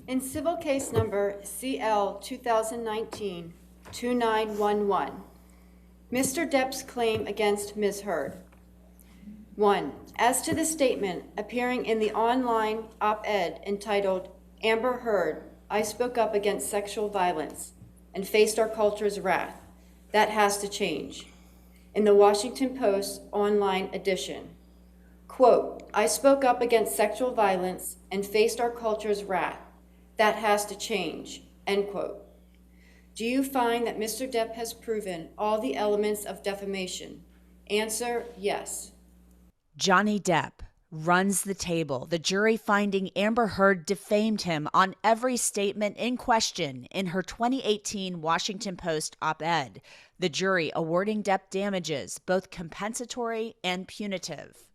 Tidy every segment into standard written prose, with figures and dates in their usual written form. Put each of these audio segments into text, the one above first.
In civil case number CL 2019-2911, Mr. Depp's claim against Ms. Heard. 1. As to the statement appearing in the online op-ed entitled, "Amber Heard, I spoke up against sexual violence and faced our culture's wrath. That has to change," in the Washington Post online edition. Quote, "I spoke up against sexual violence and faced our culture's wrath. That has to change," end quote. Do you find that Mr. Depp has proven all the elements of defamation? Answer, yes. Johnny Depp runs the table, the jury finding Amber Heard defamed him on every statement in question in her 2018 Washington Post op-ed, the jury awarding Depp damages, both compensatory and punitive.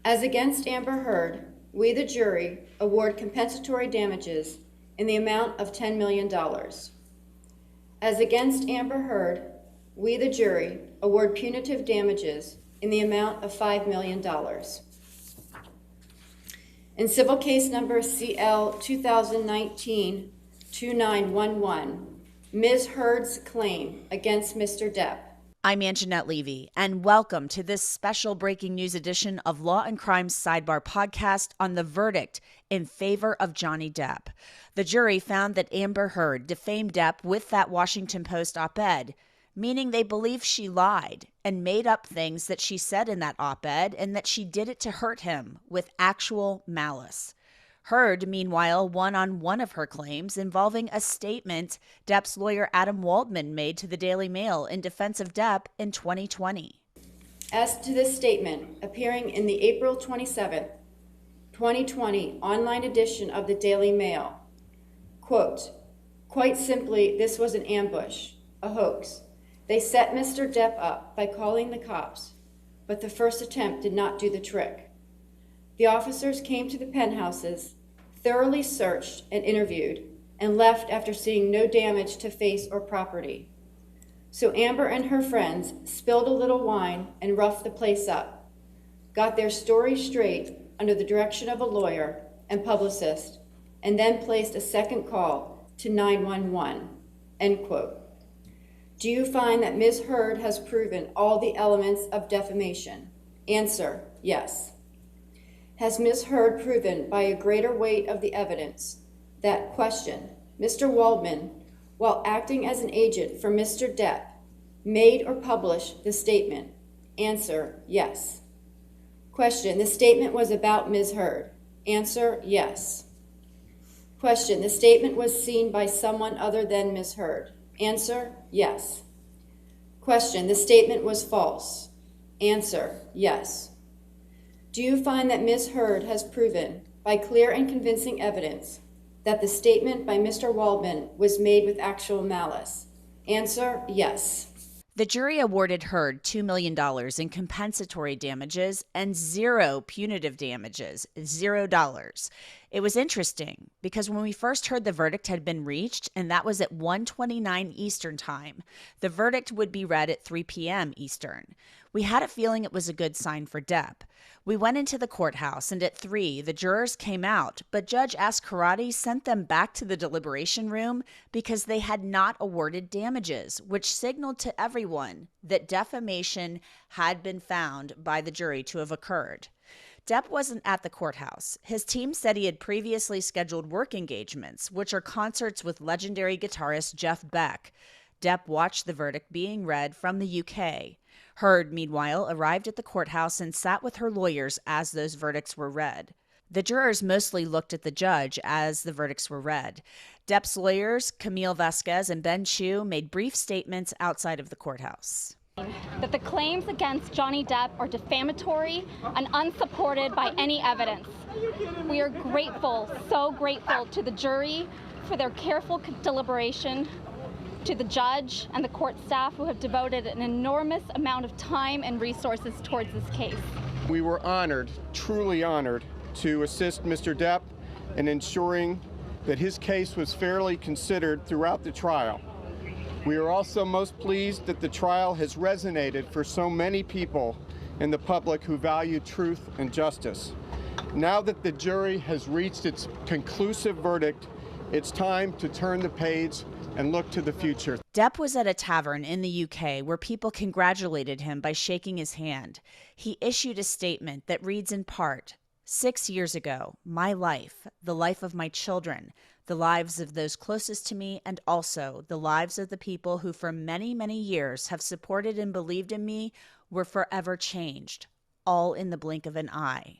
As against Amber Heard, we, the jury, award compensatory damages in the amount of $10 million. As against Amber Heard, we, the jury, award punitive damages in the amount of $5 million. In civil case number CL 2019-2911, Ms. Heard's claim against Mr. Depp. I'm Angenette Levy, and welcome to this special breaking news edition of Law and Crime's Sidebar podcast on the verdict in favor of Johnny Depp. The jury found that Amber Heard defamed Depp with that Washington Post op-ed, meaning they believe she lied and made up things that she said in that op-ed and that she did it to hurt him with actual malice. Heard, meanwhile, won on one of her claims involving a statement Depp's lawyer Adam Waldman made to the Daily Mail in defense of Depp in 2020. As to this statement appearing in the April 27, 2020 online edition of the Daily Mail, quote, "Quite simply, this was an ambush, a hoax. They set Mr. Depp up by calling the cops, but the first attempt did not do the trick. The officers came to the penthouses, thoroughly searched and interviewed, and left after seeing no damage to face or property. So Amber and her friends spilled a little wine and roughed the place up, got their story straight under the direction of a lawyer and publicist, and then placed a second call to 911, end quote. Do you find that Ms. Heard has proven all the elements of defamation? Answer, yes. Has Ms. Heard proven by a greater weight of the evidence that, question, Mr. Waldman, while acting as an agent for Mr. Depp, made or published the statement? Answer, yes. Question, the statement was about Ms. Heard? Answer, yes. Question, the statement was seen by someone other than Ms. Heard? Answer, yes. Question, the statement was false? Answer, yes. Do you find that Ms. Heard has proven, by clear and convincing evidence, that the statement by Mr. Waldman was made with actual malice? Answer, yes. The jury awarded Heard $2 million in compensatory damages and zero punitive damages, $0. It was interesting because when we first heard the verdict had been reached, and that was at 1:29 Eastern Time, the verdict would be read at 3 p.m. Eastern. We had a feeling it was a good sign for Depp. We went into the courthouse, and at 3, the jurors came out, but Judge Ascarati sent them back to the deliberation room because they had not awarded damages, which signaled to everyone that defamation had been found by the jury to have occurred. Depp wasn't at the courthouse. His team said he had previously scheduled work engagements, which are concerts with legendary guitarist Jeff Beck. Depp watched the verdict being read from the UK. Heard, meanwhile, arrived at the courthouse and sat with her lawyers as those verdicts were read. The jurors mostly looked at the judge as the verdicts were read. Depp's lawyers, Camille Vasquez and Ben Chu, made brief statements outside of the courthouse. That the claims against Johnny Depp are defamatory and unsupported by any evidence. We are grateful, so grateful to the jury for their careful deliberation, to the judge and the court staff who have devoted an enormous amount of time and resources towards this case. We were honored, truly honored, to assist Mr. Depp in ensuring that his case was fairly considered throughout the trial. We are also most pleased that the trial has resonated for so many people in the public who value truth and justice. Now that the jury has reached its conclusive verdict It's time to turn the page and look to the future. Depp was at a tavern in the UK where people congratulated him by shaking his hand. He issued a statement that reads in part, 6 years ago, my life, the life of my children, the lives of those closest to me, and also the lives of the people who for many, many years have supported and believed in me were forever changed, all in the blink of an eye.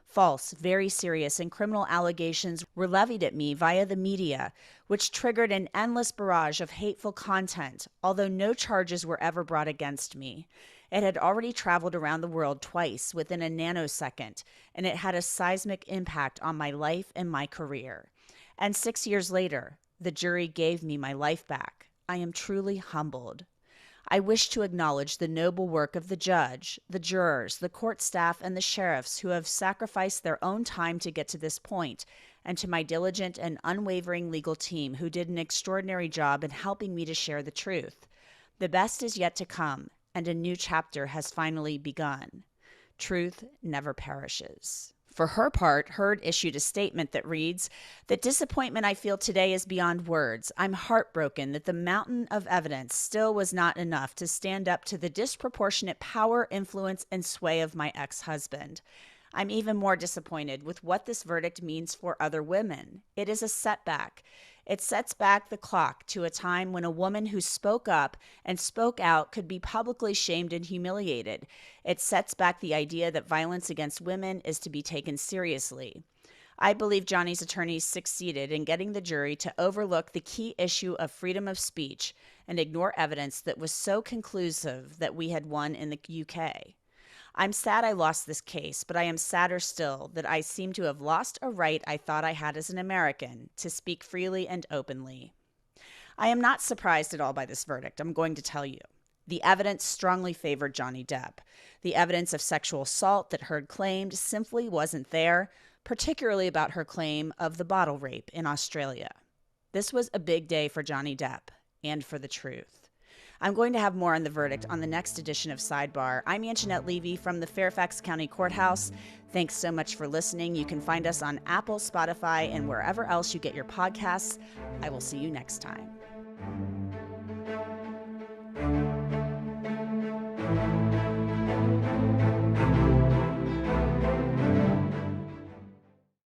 False, very serious, and criminal allegations were levied at me via the media, which triggered an endless barrage of hateful content, although no charges were ever brought against me. It had already traveled around the world twice within a nanosecond, and it had a seismic impact on my life and my career. And 6 years later, the jury gave me my life back. I am truly humbled. I wish to acknowledge the noble work of the judge, the jurors, the court staff, and the sheriffs who have sacrificed their own time to get to this point, and to my diligent and unwavering legal team who did an extraordinary job in helping me to share the truth. The best is yet to come, and a new chapter has finally begun. Truth never perishes. For her part, Heard issued a statement that reads, "The disappointment I feel today is beyond words. I'm heartbroken that the mountain of evidence still was not enough to stand up to the disproportionate power, influence, and sway of my ex-husband. I'm even more disappointed with what this verdict means for other women. It is a setback. It sets back the clock to a time when a woman who spoke up and spoke out could be publicly shamed and humiliated. It sets back the idea that violence against women is to be taken seriously. I believe Johnny's attorneys succeeded in getting the jury to overlook the key issue of freedom of speech and ignore evidence that was so conclusive that we had won in the UK. I'm sad I lost this case, but I am sadder still that I seem to have lost a right I thought I had as an American to speak freely and openly. I am not surprised at all by this verdict, I'm going to tell you. The evidence strongly favored Johnny Depp. The evidence of sexual assault that Heard claimed simply wasn't there, particularly about her claim of the bottle rape in Australia. This was a big day for Johnny Depp and for the truth. I'm going to have more on the verdict on the next edition of Sidebar. I'm Angenette Levy from the Fairfax County Courthouse. Thanks so much for listening. You can find us on Apple, Spotify, and wherever else you get your podcasts. I will see you next time.